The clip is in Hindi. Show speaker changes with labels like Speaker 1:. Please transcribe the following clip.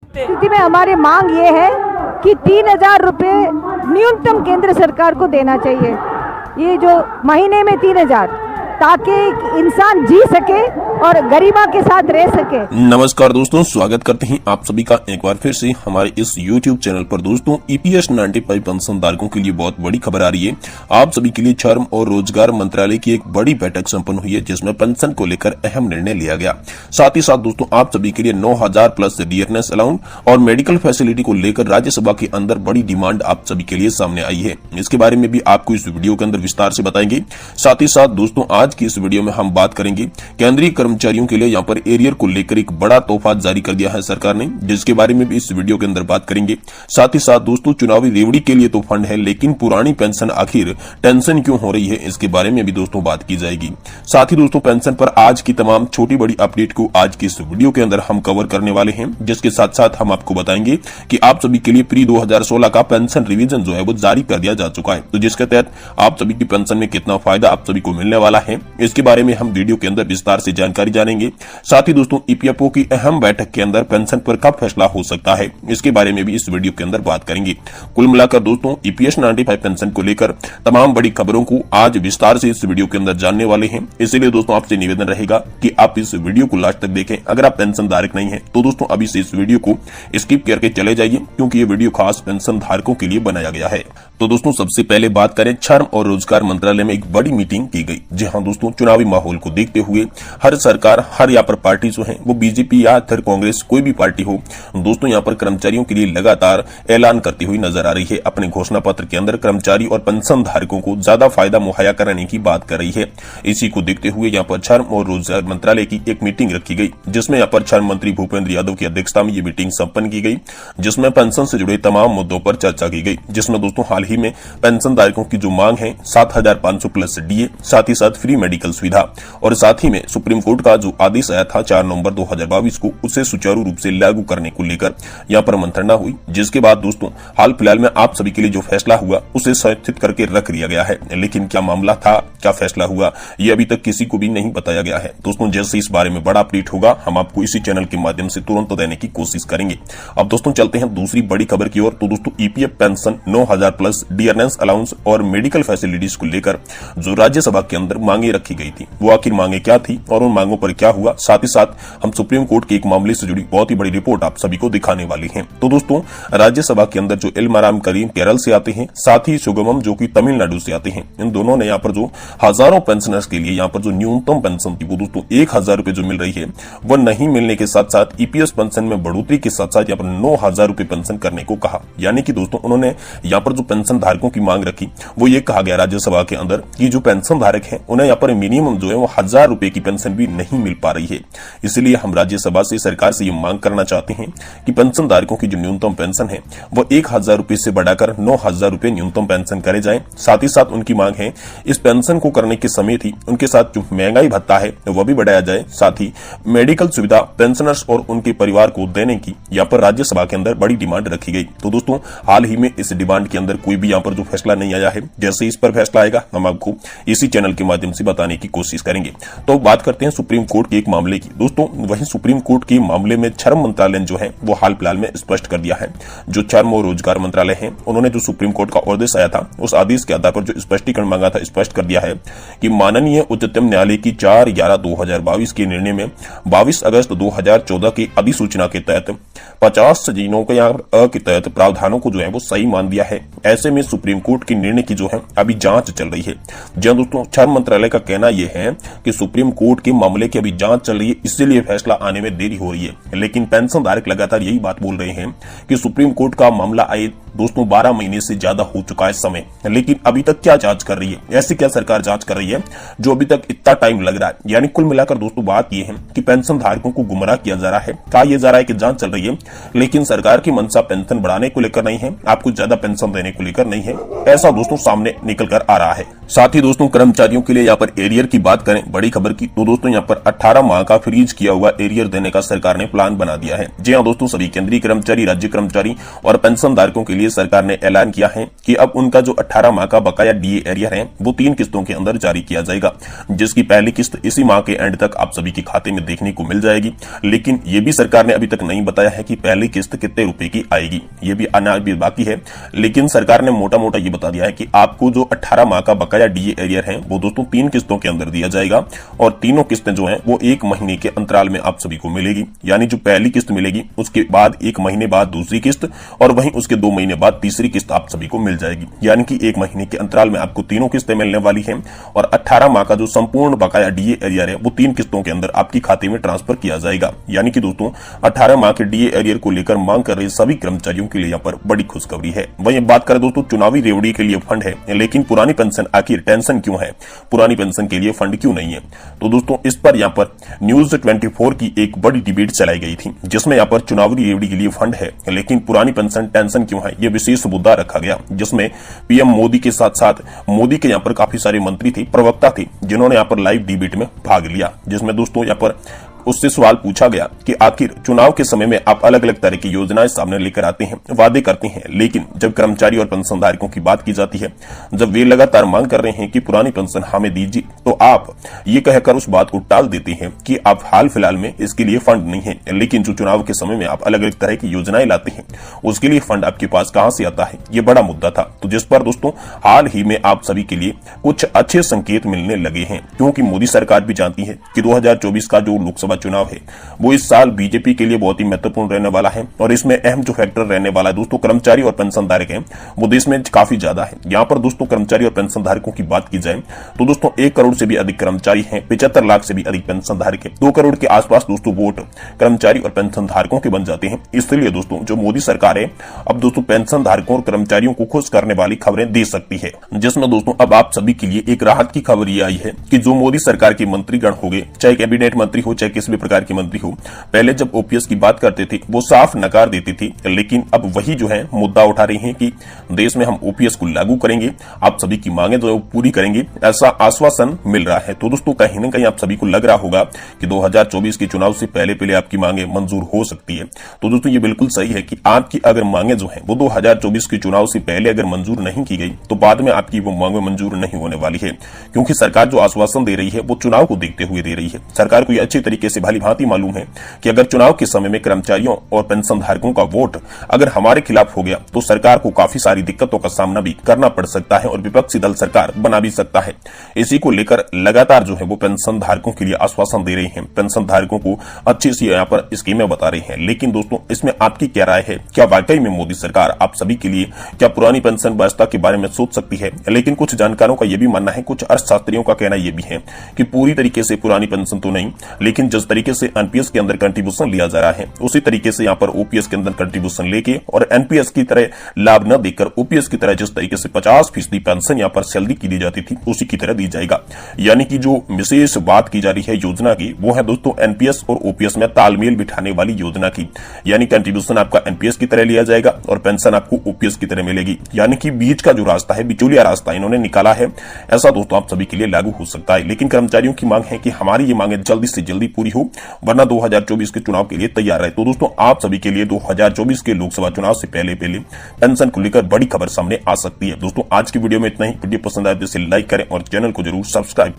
Speaker 1: स्थिति में हमारी मांग ये है कि 3,000 रुपये न्यूनतम केंद्र सरकार को देना चाहिए। ये जो महीने में 3,000, ताकि इंसान जी सके और गरिमा के साथ रह सके।
Speaker 2: नमस्कार दोस्तों, स्वागत करते हैं आप सभी का एक बार फिर से हमारे इस YouTube चैनल पर। दोस्तों, EPS 95 पेंशन धारकों के लिए बहुत बड़ी खबर आ रही है। आप सभी के लिए श्रम और रोजगार मंत्रालय की एक बड़ी बैठक संपन्न हुई है, जिसमें पेंशन को लेकर अहम निर्णय लिया गया। साथ ही साथ दोस्तों, आप सभी के लिए 9,000 प्लस डियरनेस अलाउंस और मेडिकल फैसिलिटी को लेकर राज्यसभा के अंदर बड़ी डिमांड आप सभी के लिए सामने आई है। इसके बारे में भी आपको इस वीडियो के अंदर विस्तार से बताएंगे। साथ ही साथ दोस्तों, आज की इस वीडियो में हम बात करेंगे केंद्रीय कर्मचारियों के लिए यहाँ पर एरियर को लेकर एक बड़ा तोहफा जारी कर दिया है सरकार ने, जिसके बारे में भी इस वीडियो के अंदर बात करेंगे। साथ ही साथ दोस्तों, चुनावी रेवड़ी के लिए तो फंड है, लेकिन पुरानी पेंशन आखिर टेंशन क्यों हो रही है, इसके बारे में भी दोस्तों बात की जाएगी। साथ ही दोस्तों, पेंशन पर आज की तमाम छोटी बड़ी अपडेट को आज की इस वीडियो के अंदर हम कवर करने वाले हैं, जिसके साथ साथ हम आपको बताएंगे कि आप सभी के लिए प्री 2016 का पेंशन रिवीजन जो है वो जारी कर दिया जा चुका है। तो जिसके तहत आप सभी की पेंशन में कितना फायदा आप सभी को मिलने वाला है, इसके बारे में हम वीडियो के अंदर विस्तार से जानकारी जानेंगे। साथ ही दोस्तों, EPFO की अहम बैठक के अंदर पेंशन पर कब फैसला हो सकता है, इसके बारे में भी इस वीडियो के अंदर बात करेंगे। कुल मिलाकर दोस्तों, EPS 95 पेंशन को लेकर तमाम बड़ी खबरों को आज विस्तार से इस वीडियो के अंदर जानने वाले हैं। इसलिए दोस्तों, आपसे निवेदन रहेगा कि आप इस वीडियो को लास्ट तक देखें। अगर आप पेंशन धारक नहीं है तो दोस्तों अभी से इस वीडियो को स्किप करके चले जाइए, क्योंकि ये वीडियो खास पेंशन धारकों के लिए बनाया गया है। तो दोस्तों, सबसे पहले बात करें, श्रम और रोजगार मंत्रालय में एक बड़ी मीटिंग की गई। जी हाँ दोस्तों, चुनावी माहौल को देखते हुए हर सरकार, हर यहाँ पर पार्टी जो है वो बीजेपी या फिर कांग्रेस, कोई भी पार्टी हो दोस्तों, यहाँ पर कर्मचारियों के लिए लगातार ऐलान करती हुई नजर आ रही है। अपने घोषणा पत्र के अंदर कर्मचारी और पेंशन धारकों को ज्यादा फायदा मुहैया कराने की बात कर रही है। इसी को देखते हुए यहाँ पर श्रम और रोजगार मंत्रालय की एक मीटिंग रखी गई, जिसमें यहाँ पर श्रम मंत्री भूपेंद्र यादव की अध्यक्षता में ये मीटिंग संपन्न की गई, जिसमें पेंशन से जुड़े तमाम मुद्दों पर चर्चा की गई। जिसमें दोस्तों, हाल ही में पेंशन धारकों की जो मांग है 7,500 प्लस DA, साथ ही साथ फ्री मेडिकल सुविधा, और साथ ही में सुप्रीम कोर्ट का जो आदेश आया था 4 नवंबर 2022 को, उसे सुचारू रूप से लागू करने को लेकर यहाँ पर मंत्रणा हुई। जिसके बाद दोस्तों, हाल फिलहाल में आप सभी के लिए जो फैसला हुआ उसे संरक्षित करके रख दिया गया है। लेकिन क्या मामला था, क्या फैसला हुआ, ये अभी तक किसी को भी नहीं बताया गया है। दोस्तों, जैसे इस बारे में बड़ा अपडेट होगा, हम आपको इसी चैनल के माध्यम से तुरंत देने की कोशिश करेंगे। अब दोस्तों, चलते हैं दूसरी बड़ी खबर की ओर। तो दोस्तों, EPF pension 9,000 plus dearness allowance और मेडिकल फैसिलिटीज को लेकर जो राज्यसभा के अंदर मांगे रखी गई थी, वो आखिर मांगे क्या थी और उन मांगों पर क्या हुआ। साथ ही साथ हम सुप्रीम कोर्ट के एक मामले से जुड़ी बहुत ही बड़ी रिपोर्ट आप सभी को दिखाने वाली हैं। तो दोस्तों, राज्यसभा के अंदर जो इल्माराम करीम केरल से आते हैं, साथ ही सुगमम जो कि तमिलनाडु से आते हैं, इन दोनों ने यहाँ पर जो हजारों पेंशनर्स के लिए यहाँ पर जो न्यूनतम पेंशन थी वो दोस्तों 1,000 रुपए जो मिल रही है, वो नहीं मिलने के साथ साथ EPS पेंशन में बढ़ोतरी के साथ साथ यहाँ पर 9,000 रुपए पेंशन करने को कहा। यानी कि दोस्तों, उन्होंने यहाँ पर जो पेंशन धारकों की मांग रखी, वो ये कहा गया राज्यसभा के अंदर कि जो पेंशन धारक है उन्हें यहाँ पर मिनिमम जो है वो 1,000 रुपए की पेंशन भी नहीं मिल पा रही है। इसलिए हम राज्यसभा से सरकार से ये मांग करना चाहते हैं कि पेंशन धारकों की जो न्यूनतम पेंशन है वो 1,000 रुपए से बढ़ाकर 9,000 रुपए न्यूनतम पेंशन करे जाए। साथ ही साथ उनकी मांग है इस पेंशन को करने के समय ही उनके साथ जो महंगाई भत्ता है वह भी बढ़ाया जाए। साथ ही मेडिकल सुविधा पेंशनर्स और उनके परिवार को देने की यहाँ पर राज्यसभा के अंदर बड़ी डिमांड रखी गई। तो दोस्तों, हाल ही में इस डिमांड के अंदर कोई भी यहाँ पर जो फैसला नहीं आया है। जैसे इस पर फैसला आएगा, हम आपको इसी चैनल के माध्यम से बताने की कोशिश करेंगे। तो बात करते हैं सुप्रीम कोर्ट के एक मामले की। दोस्तों, वहीं सुप्रीम कोर्ट के मामले में श्रम मंत्रालय जो है वो हाल फिलहाल में स्पष्ट कर दिया है। जो श्रम और रोजगार मंत्रालय है, उन्होंने जो सुप्रीम कोर्ट का आदेश आया था, उस आदेश के आधार पर जो स्पष्टीकरण मांगा था, स्पष्ट कर दिया है कि माननीय उच्चतम न्यायालय की 4/11/2022 के निर्णय में 22 अगस्त 2014 की अधिसूचना के तहत 50 दिनों के तहत प्रावधानों को जो है वो सही मान दिया है। ऐसे में सुप्रीम कोर्ट के निर्णय की जो है अभी जांच चल रही है। जहां दोस्तों, श्रम मंत्रालय का कहना यह है कि सुप्रीम कोर्ट के मामले की अभी जांच चल रही है, इसलिए फैसला आने में देरी हो रही है। लेकिन पेंशन धारक लगातार यही बात बोल रहे हैं कि सुप्रीम कोर्ट का मामला आए दोस्तों 12 महीने से ज्यादा हो चुका है समय, लेकिन अभी तक क्या जांच कर रही है, ऐसी क्या सरकार जांच कर रही है जो अभी तक इतना टाइम लग रहा है। यानी कुल मिलाकर दोस्तों, बात यह है कि पेंशन धारकों को गुमराह किया जा रहा है। कहा यह जा रहा है कि जांच चल रही है, लेकिन सरकार की मंशा पेंशन बढ़ाने को लेकर नहीं है, आपको ज्यादा पेंशन देने को लेकर नहीं है। ऐसा दोस्तों सामने निकल कर आ रहा है। साथ ही दोस्तों, कर्मचारियों के लिए यहाँ पर एरियर की बात करें, बड़ी खबर की, तो दोस्तों यहाँ पर 18 माह का फ्रीज किया हुआ एरियर देने का सरकार ने प्लान बना दिया है। जी हाँ दोस्तों, सभी केंद्रीय कर्मचारी, राज्य कर्मचारी और पेंशन धारकों के लिए सरकार ने ऐलान किया है कि अब उनका जो 18 माह का बकाया डीए एरियर है वो 3 किस्तों के अंदर जारी किया जाएगा, जिसकी पहली किस्त इसी माह के एंड तक आप सभी के खाते में देखने को मिल जाएगी। लेकिन ये भी सरकार ने अभी तक नहीं बताया है कि पहली किस्त कितने रुपए की आएगी, ये भी आना भी बाकी है। लेकिन सरकार ने मोटा मोटा ये बता दिया है कि आपको जो 18 माह का बकाया डीए एरियर है वो दोस्तों 3 किस्तों के अंदर दिया जाएगा, और तीनों किस्तें जो हैं वो 1 महीने के अंतराल में आप सभी को मिलेगी। यानी जो पहली किस्त मिलेगी उसके बाद 1 महीने बाद दूसरी किस्त, और वहीं उसके 2 महीने बाद तीसरी किस्त आप सभी को मिल जाएगी। यानी कि 1 महीने के अंतराल में आपको तीनों किस्तें मिलने वाली हैं, और 18 माह का जो संपूर्ण बकाया डीए एरियर है वो 3 किस्तों के अंदर आपकी खाते में ट्रांसफर किया जाएगा। यानी कि दोस्तों 18 माह के डीए एरियर को लेकर मांग कर रहे सभी कर्मचारियों के लिए यहाँ पर बड़ी खुशखबरी है। वहीं बात करें दोस्तों चुनावी रेवड़ी के लिए फंड है, लेकिन पुरानी पेंशन आखिर टेंशन क्यों है, पुरानी पेंशन के लिए फंड क्यों नहीं है? तो दोस्तों इस पर यहाँ पर न्यूज 24 की एक बड़ी डिबेट चलाई गई थी, जिसमें यहाँ पर चुनावी रेवड़ी के लिए फंड है लेकिन पुरानी पेंशन टेंशन क्यों है, ये विशेष मुद्दा रखा गया, जिसमें पीएम मोदी के साथ साथ मोदी के यहाँ पर काफी सारे मंत्री थे, प्रवक्ता थे, जिन्होंने यहाँ पर लाइव डिबेट में भाग लिया, जिसमें दोस्तों यहाँ पर उससे सवाल पूछा गया कि आखिर चुनाव के समय में आप अलग अलग तरह की योजनाएं सामने लेकर आते हैं, वादे करते हैं, लेकिन जब कर्मचारी और पेंशनधारकों की बात की जाती है, जब वे लगातार मांग कर रहे हैं कि पुरानी पेंशन हमें दीजिए, तो आप ये कहकर उस बात को टाल देते हैं कि आप हाल फिलहाल में इसके लिए फंड नहीं है। लेकिन जो चुनाव के समय में आप अलग अलग तरह की योजनाएं लाते हैं उसके लिए फंड आपके पास कहां से आता है, ये बड़ा मुद्दा था। तो जिस पर दोस्तों हाल ही में आप सभी के लिए कुछ अच्छे संकेत मिलने लगे हैं, क्योंकि मोदी सरकार भी जानती है कि 2024 का जो लोकसभा चुनाव है वो इस साल बीजेपी के लिए बहुत ही महत्वपूर्ण रहने वाला है, और इसमें अहम जो फैक्टर रहने वाला है दोस्तों कर्मचारी और पेंशनधारक हैं वो देश में काफी ज्यादा है। यहाँ पर दोस्तों कर्मचारी और पेंशनधारकों की बात की जाए तो दोस्तों 1 करोड़ से भी अधिक कर्मचारी हैं, 75 लाख से भी अधिक पेंशनधारक है, 2 करोड़ के आसपास दोस्तों वोट कर्मचारी और पेंशनधारकों के बन जाते हैं। इसलिए दोस्तों जो मोदी सरकार है अब दोस्तों पेंशनधारकों और कर्मचारियों को खुश करने वाली खबरें दे सकती है, जिसमें दोस्तों अब आप सभी के लिए एक राहत की खबर ये आई है कि जो मोदी सरकार के मंत्रीगण हो गए, चाहे कैबिनेट मंत्री हो चाहे किसी भी प्रकार के मंत्री हो, पहले जब ओपीएस की बात करते थे वो साफ नकार देती थी, लेकिन अब वही जो है मुद्दा उठा रही हैं कि देश में हम ओपीएस को लागू करेंगे, आप सभी की मांगे जो पूरी करेंगे, ऐसा आश्वासन मिल रहा है। तो दोस्तों कहीं न कहीं आप सभी को लग रहा होगा कि 2024 के चुनाव से पहले आपकी मांगे मंजूर हो सकती है। तो दोस्तों ये बिल्कुल सही है कि आपकी अगर मांगे जो है वो 2024 के चुनाव से पहले अगर मंजूर नहीं की गई तो बाद में आपकी वो मांगे मंजूर नहीं होने वाली है, क्योंकि सरकार जो आश्वासन दे रही है वो चुनाव को देखते हुए दे रही है। सरकार को यह अच्छी तरीके से भली भांति मालूम है कि अगर चुनाव के समय में कर्मचारियों और पेंशनधारकों का वोट अगर हमारे खिलाफ हो गया तो सरकार को काफी सारी दिक्कतों का सामना भी करना पड़ सकता है और विपक्षी दल सरकार बना भी सकता है। इसी को लेकर लगातार जो है वो पेंशनधारकों के लिए आश्वासन दे रहे हैं, पेंशनधारकों को अच्छी सी यहाँ पर स्कीमें बता रही हैं। लेकिन दोस्तों इसमें आपकी क्या राय है, क्या वाकई में मोदी सरकार आप सभी के लिए क्या पुरानी पेंशन व्यवस्था के बारे में सोच सकती है? लेकिन कुछ जानकारों का यह भी मानना है, कुछ अर्थशास्त्रियों का कहना यह भी है कि पूरी तरीके से पुरानी पेंशन तो नहीं, लेकिन जिस तरीके से एनपीएस के अंदर कंट्रीब्यूशन लिया जा रहा है उसी तरीके से यहाँ पर ओपीएस के अंदर कंट्रीब्यूशन लेके और एनपीएस की तरह लाभ न देकर ओपीएस की तरह जिस तरीके से 50% पेंशन यहाँ पर सैलरी की दी जाती थी उसी की तरह दी जाएगा। यानी कि जो विशेष बात की जा रही है योजना की वो है दोस्तों एनपीएस और ओपीएस में तालमेल बिठाने वाली योजना की। यानी कंट्रीब्यूशन आपका एनपीएस की तरह लिया जाएगा और पेंशन आपको ओपीएस की तरह मिलेगी। यानी कि बीच का जो रास्ता है, बिचौलिया रास्ता इन्होंने निकाला है, ऐसा दोस्तों आप सभी के लिए लागू हो सकता है। लेकिन कर्मचारियों की मांग है कि हमारी ये मांगे जल्दी से जल्दी पूरी हो, वरना 2024 के चुनाव के लिए तैयार रहे। तो दोस्तों आप सभी के लिए 2024 के लोकसभा चुनाव से पहले पेंशन को लेकर बड़ी खबर सामने आ सकती है। दोस्तों आज की वीडियो में इतना ही। वीडियो पसंद आए तो इसे लाइक करें और चैनल को जरूर सब्सक्राइब